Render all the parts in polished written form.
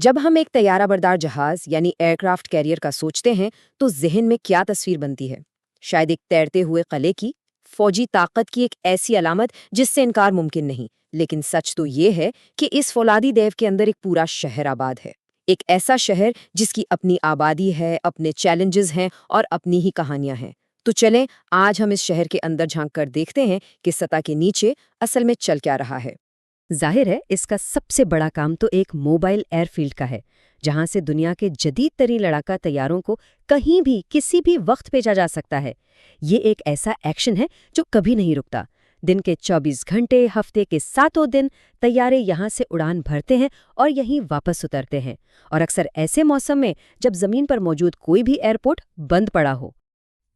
جب ہم ایک طیارہ بردار جہاز یعنی ایئر کرافٹ کیریئر کا سوچتے ہیں تو ذہن میں کیا تصویر بنتی ہے؟ شاید ایک تیرتے ہوئے قلعے کی، فوجی طاقت کی ایک ایسی علامت جس سے انکار ممکن نہیں۔ لیکن سچ تو یہ ہے کہ اس فولادی دیو کے اندر ایک پورا شہر آباد ہے، ایک ایسا شہر جس کی اپنی آبادی ہے، اپنے چیلنجز ہیں اور اپنی ہی کہانیاں ہیں۔ تو چلیں آج ہم اس شہر کے اندر جھانک کر دیکھتے ہیں کہ سطح کے نیچے اصل میں چل کیا رہا ہے۔ ظاہر ہے اس کا سب سے بڑا کام تو ایک موبائل ایئر فیلڈ کا ہے، جہاں سے دنیا کے جدید ترین لڑاکا طیاروں کو کہیں بھی کسی بھی وقت بھیجا جا سکتا ہے۔ یہ ایک ایسا ایکشن ہے جو کبھی نہیں رکتا۔ دن کے 24 گھنٹے، ہفتے کے 7 دن طیارے یہاں سے اڑان بھرتے ہیں اور یہیں واپس اترتے ہیں، اور اکثر ایسے موسم میں جب زمین پر موجود کوئی بھی ایئرپورٹ بند پڑا ہو۔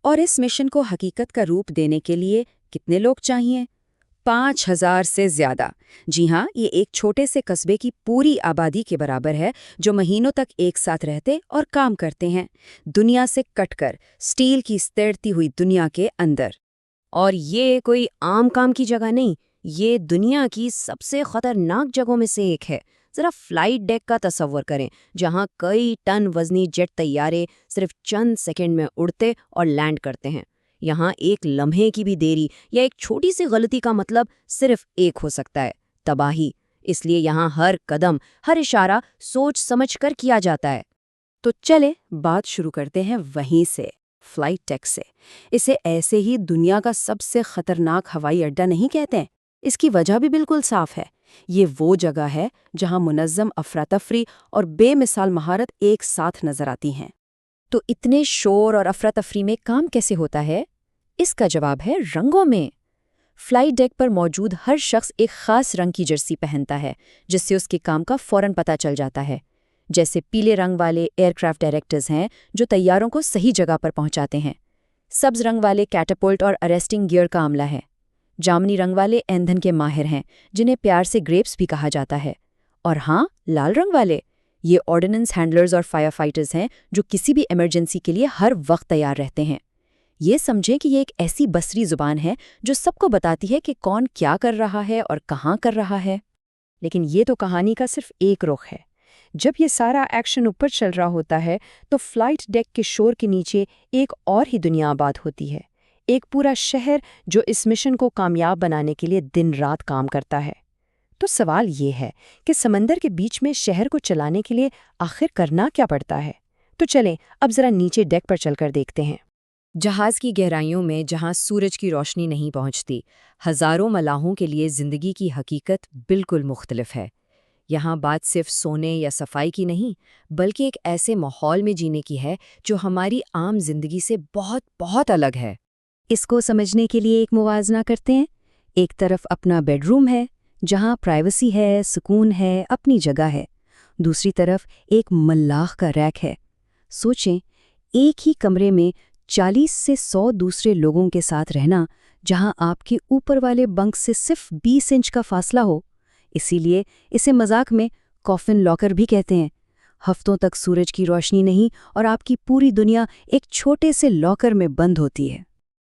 اور اس مشن کو حقیقت کا روپ دینے کے لیے کتنے لوگ چاہیے؟ 5000 سے زیادہ۔ جی ہاں، یہ ایک چھوٹے سے قصبے کی پوری آبادی کے برابر ہے جو مہینوں تک ایک ساتھ رہتے اور کام کرتے ہیں، دنیا سے کٹ کر سٹیل کی تیرتی ہوئی دنیا کے اندر۔ اور یہ کوئی عام کام کی جگہ نہیں، یہ دنیا کی سب سے خطرناک جگہوں میں سے ایک ہے۔ ذرا فلائٹ ڈیک کا تصور کریں، جہاں کئی ٹن وزنی جیٹ طیارے صرف چند سیکنڈ میں اڑتے اور لینڈ کرتے ہیں۔ یہاں ایک لمحے کی بھی دیری یا ایک چھوٹی سی غلطی کا مطلب صرف ایک ہو سکتا ہے: تباہی۔ اس لیے یہاں ہر قدم، ہر اشارہ سوچ سمجھ کر کیا جاتا ہے۔ تو چلے بات شروع کرتے ہیں وہیں سے، فلائٹ ڈیک سے۔ اسے ایسے ہی دنیا کا سب سے خطرناک ہوائی اڈہ نہیں کہتے ہیں، اس کی وجہ بھی بالکل صاف ہے۔ یہ وہ جگہ ہے جہاں منظم افراتفری اور بے مثال مہارت ایک ساتھ نظر آتی ہیں۔ تو اتنے شور اور افراتفری میں کام کیسے ہوتا ہے؟ اس کا جواب ہے رنگوں میں۔ فلائٹ ڈیک پر موجود ہر شخص ایک خاص رنگ کی جرسی پہنتا ہے، جس سے اس کے کام کا فوراً پتہ چل جاتا ہے۔ جیسے پیلے رنگ والے ایئر کرافٹ ڈائریکٹرز ہیں جو طیاروں کو صحیح جگہ پر پہنچاتے ہیں، سبز رنگ والے کیٹاپلٹ اور اریسٹنگ گیئر کا عملہ ہے، جامنی رنگ والے ایندھن کے ماہر ہیں جنہیں پیار سے گریپس بھی کہا جاتا ہے، اور ہاں، لال رنگ والے یہ آرڈیننس ہینڈلرز اور فائر فائٹرز ہیں جو کسی بھی ایمرجنسی کے لیے ہر وقت تیار رہتے ہیں۔ یہ سمجھیں کہ یہ ایک ایسی بصری زبان ہے جو سب کو بتاتی ہے کہ کون کیا کر رہا ہے اور کہاں کر رہا ہے۔ لیکن یہ تو کہانی کا صرف ایک رخ ہے۔ جب یہ سارا ایکشن اوپر چل رہا ہوتا ہے تو فلائٹ ڈیک کے شور کے نیچے ایک اور ہی دنیا آباد ہوتی ہے، ایک پورا شہر جو اس مشن کو کامیاب بنانے کے لیے دن رات کام کرتا ہے۔ تو سوال یہ ہے کہ سمندر کے بیچ میں شہر کو چلانے کے لیے آخر کرنا کیا پڑتا ہے؟ تو چلیں اب ذرا نیچے ڈیک پر چل کر دیکھتے ہیں۔ جہاز کی گہرائیوں میں جہاں سورج کی روشنی نہیں پہنچتی، ہزاروں ملاحوں کے لیے زندگی کی حقیقت بالکل مختلف ہے۔ یہاں بات صرف سونے یا صفائی کی نہیں، بلکہ ایک ایسے ماحول میں جینے کی ہے جو ہماری عام زندگی سے بہت بہت الگ ہے۔ اس کو سمجھنے کے لیے ایک موازنہ کرتے ہیں۔ ایک طرف اپنا بیڈ روم ہے، جہاں پرائیویسی ہے، سکون ہے، اپنی جگہ ہے۔ دوسری طرف ایک ملاح کا ریک ہے۔ سوچیں، ایک ہی کمرے میں 40 سے 100 دوسرے لوگوں کے ساتھ رہنا، جہاں آپ کے اوپر والے بنک سے صرف 20 انچ کا فاصلہ ہو۔ اسی لیے اسے مذاق میں کافن لاکر بھی کہتے ہیں۔ ہفتوں تک سورج کی روشنی نہیں اور آپ کی پوری دنیا ایک چھوٹے سے لاکر میں بند ہوتی ہے۔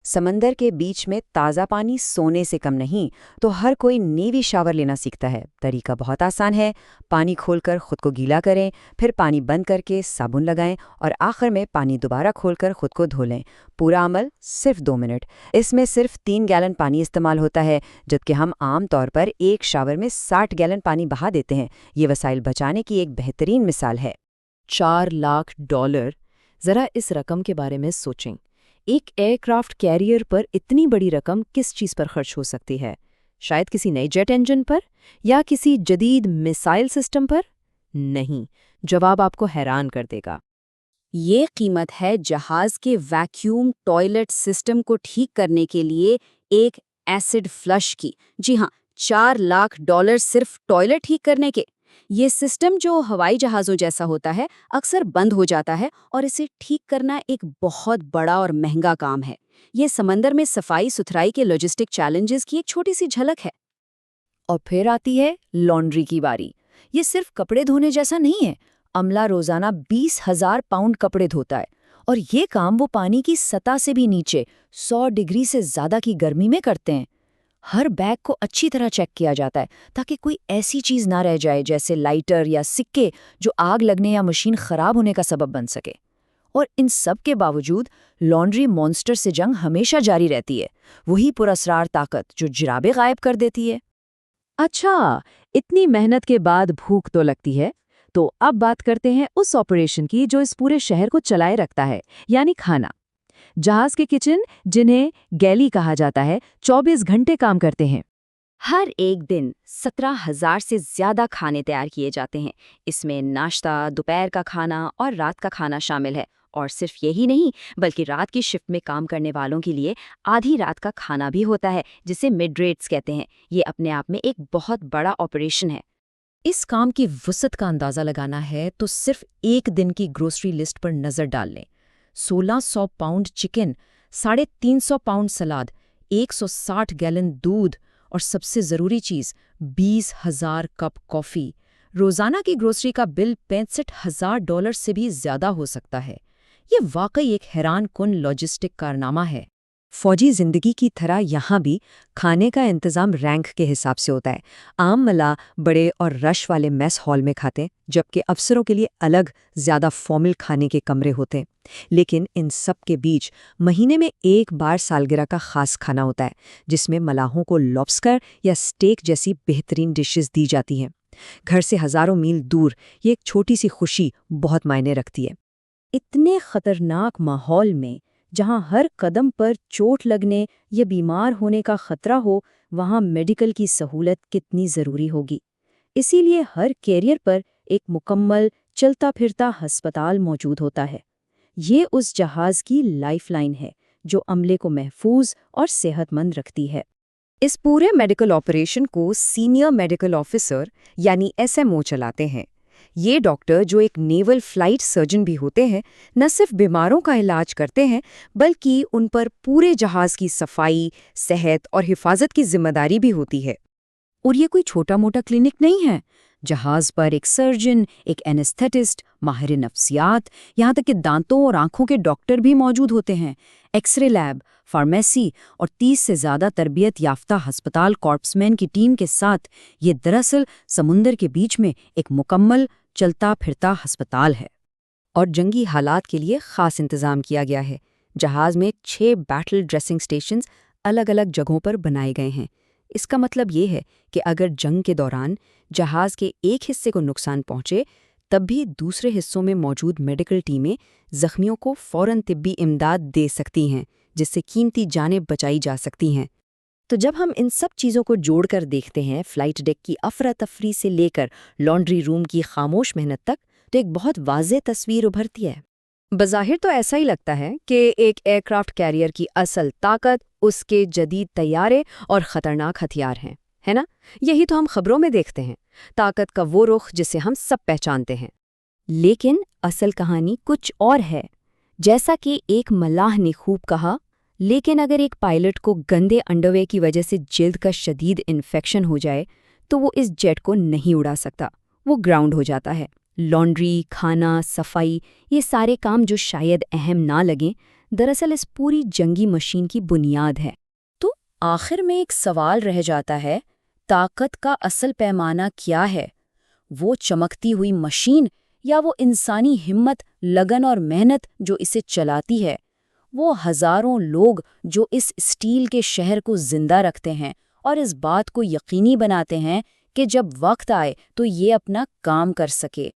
سمندر کے بیچ میں تازہ پانی سونے سے کم نہیں، تو ہر کوئی نیوی شاور لینا سیکھتا ہے۔ طریقہ بہت آسان ہے، پانی کھول کر خود کو گیلا کریں، پھر پانی بند کر کے صابن لگائیں اور آخر میں پانی دوبارہ کھول کر خود کو دھو لیں۔ پورا عمل صرف 2 منٹ۔ اس میں صرف 3 گیلن پانی استعمال ہوتا ہے، جبکہ ہم عام طور پر ایک شاور میں 60 گیلن پانی بہا دیتے ہیں۔ یہ وسائل بچانے کی ایک بہترین مثال ہے۔ $4 لاکھ۔ ذرا اس رقم کے بارے میں سوچیں۔ ایک ایئر کرافٹ کیریئر پر اتنی بڑی رقم کس چیز پر خرچ ہو سکتی ہے؟ شاید کسی نئے جیٹ انجن پر یا کسی جدید میسائل سسٹم پر؟ نہیں، جواب آپ کو حیران کر دے گا۔ یہ قیمت ہے جہاز کے ویکیوم ٹوائلٹ سسٹم کو ٹھیک کرنے کے لیے ایک ایسڈ فلش کی۔ جی ہاں، $4 لاکھ صرف ٹوائلٹ ٹھیک کرنے کے۔ یہ سسٹم جو ہوائی جہازوں جیسا ہوتا ہے اکثر بند ہو جاتا ہے، اور اسے ٹھیک کرنا ایک بہت بڑا اور مہنگا کام ہے۔ یہ سمندر میں صفائی ستھرائی کے لاجسٹک چیلنجز کی ایک چھوٹی سی جھلک ہے۔ اور پھر آتی ہے لانڈری کی باری۔ یہ صرف کپڑے دھونے جیسا نہیں ہے۔ عملہ روزانہ 20,000 پاؤنڈ کپڑے دھوتا ہے، اور یہ کام وہ پانی کی سطح سے بھی نیچے 100 ڈگری سے زیادہ کی گرمی میں کرتے ہیں۔ ہر بیگ کو اچھی طرح چیک کیا جاتا ہے تاکہ کوئی ایسی چیز نہ رہ جائے جیسے لائٹر یا سکے جو آگ لگنے یا مشین خراب ہونے کا سبب بن سکے۔ اور ان سب کے باوجود لانڈری مانسٹر سے جنگ ہمیشہ جاری رہتی ہے، وہی پراسرار طاقت جو جرابیں غائب کر دیتی ہے۔ اچھا، اتنی محنت کے بعد بھوک تو لگتی ہے، تو اب بات کرتے ہیں اس آپریشن کی جو اس پورے شہر کو چلائے رکھتا ہے، یعنی کھانا۔ جہاز کے کچن، جنہیں گیلی کہا جاتا ہے، 24 گھنٹے کام کرتے ہیں۔ ہر ایک دن 17,000 سے زیادہ کھانے تیار کیے جاتے ہیں۔ اس میں ناشتہ، دوپہر کا کھانا اور رات کا کھانا شامل ہے۔ اور صرف یہی نہیں بلکہ رات کی شفٹ میں کام کرنے والوں کے لیے آدھی رات کا کھانا بھی ہوتا ہے، جسے مڈ ریٹس کہتے ہیں۔ یہ اپنے آپ میں ایک بہت بڑا آپریشن ہے۔ اس کام کی وسعت کا اندازہ لگانا ہے تو صرف ایک دن کی گروسری لسٹ پر نظر ڈال لیں۔ 1600 پاؤنڈ چکن، 350 پاؤنڈ سلاد، 160 گیلن دودھ اور سب سے ضروری چیز 20,000 کپ کافی۔ روزانہ کی گروسری کا بل $65,000 سے بھی زیادہ ہو سکتا ہے۔ یہ واقعی ایک حیران کن لاجسٹک کارنامہ ہے۔ فوجی زندگی کی طرح یہاں بھی کھانے کا انتظام رینک کے حساب سے ہوتا ہے۔ عام ملا بڑے اور رش والے میس ہال میں کھاتے ہیں، جبکہ افسروں کے لیے الگ زیادہ فارمل کھانے کے کمرے ہوتے ہیں۔ لیکن ان سب کے بیچ مہینے میں ایک بار سالگرہ کا خاص کھانا ہوتا ہے، جس میں ملاحوں کو لابسٹر یا سٹیک جیسی بہترین ڈشز دی جاتی ہیں۔ گھر سے ہزاروں میل دور یہ ایک چھوٹی سی خوشی بہت معنی رکھتی ہے۔ اتنے خطرناک ماحول میں جہاں ہر قدم پر چوٹ لگنے یا بیمار ہونے کا خطرہ ہو، وہاں میڈیکل کی سہولت کتنی ضروری ہوگی۔ اسی لیے ہر کیریئر پر ایک مکمل چلتا پھرتا ہسپتال موجود ہوتا ہے۔ یہ اس جہاز کی لائف لائن ہے جو عملے کو محفوظ اور صحت مند رکھتی ہے۔ اس پورے میڈیکل آپریشن کو سینئر میڈیکل آفیسر یعنی SMO چلاتے ہیں۔ یہ ڈاکٹر، جو ایک نیول فلائٹ سرجن بھی ہوتے ہیں، نہ صرف بیماروں کا علاج کرتے ہیں بلکہ ان پر پورے جہاز کی صفائی، صحت اور حفاظت کی ذمہ داری بھی ہوتی ہے۔ اور یہ کوئی چھوٹا موٹا کلینک نہیں ہے۔ جہاز پر ایک سرجن، ایک اینستھیٹسٹ، ماہر نفسیات، یہاں تک کہ دانتوں اور آنکھوں کے ڈاکٹر بھی موجود ہوتے ہیں۔ ایکس رے لیب، فارمیسی اور 30 سے زیادہ تربیت یافتہ ہسپتال کارپسمین کی ٹیم کے ساتھ یہ دراصل سمندر کے بیچ میں ایک مکمل چلتا پھرتا ہسپتال ہے۔ اور جنگی حالات کے لیے خاص انتظام کیا گیا ہے۔ جہاز میں 6 بیٹل ڈریسنگ سٹیشنز الگ الگ جگہوں پر بنائے گئے ہیں۔ اس کا مطلب یہ ہے کہ اگر جنگ کے دوران جہاز کے ایک حصے کو نقصان پہنچے، تب بھی دوسرے حصوں میں موجود میڈیکل ٹیمیں زخمیوں کو فوراً طبی امداد دے سکتی ہیں، جس سے قیمتی جانیں بچائی جا سکتی ہیں۔ تو جب ہم ان سب چیزوں کو جوڑ کر دیکھتے ہیں، فلائٹ ڈیک کی افراتفری سے لے کر لانڈری روم کی خاموش محنت تک، تو ایک بہت واضح تصویر ابھرتی ہے۔ بظاہر تو ایسا ہی لگتا ہے کہ ایک ایئر کرافٹ کیریئر کی اصل طاقت اس کے جدید طیارے اور خطرناک ہتھیار ہیں، ہے نا؟ یہی تو ہم خبروں میں دیکھتے ہیں، طاقت کا وہ رخ جسے ہم سب پہچانتے ہیں۔ لیکن اصل کہانی کچھ اور ہے۔ جیسا کہ ایک ملاح نے خوب کہا، لیکن اگر ایک پائلٹ کو گندے انڈروے کی وجہ سے جلد کا شدید انفیکشن ہو جائے تو وہ اس جیٹ کو نہیں اڑا سکتا، وہ گراؤنڈ ہو جاتا ہے۔ لانڈری، کھانا، صفائی، یہ سارے کام جو شاید اہم نہ لگیں، دراصل اس پوری جنگی مشین کی بنیاد ہے۔ تو آخر میں ایک سوال رہ جاتا ہے، طاقت کا اصل پیمانہ کیا ہے؟ وہ چمکتی ہوئی مشین یا وہ انسانی ہمت، لگن اور محنت جو اسے چلاتی ہے؟ وہ ہزاروں لوگ جو اس اسٹیل کے شہر کو زندہ رکھتے ہیں اور اس بات کو یقینی بناتے ہیں کہ جب وقت آئے تو یہ اپنا کام کر سکے۔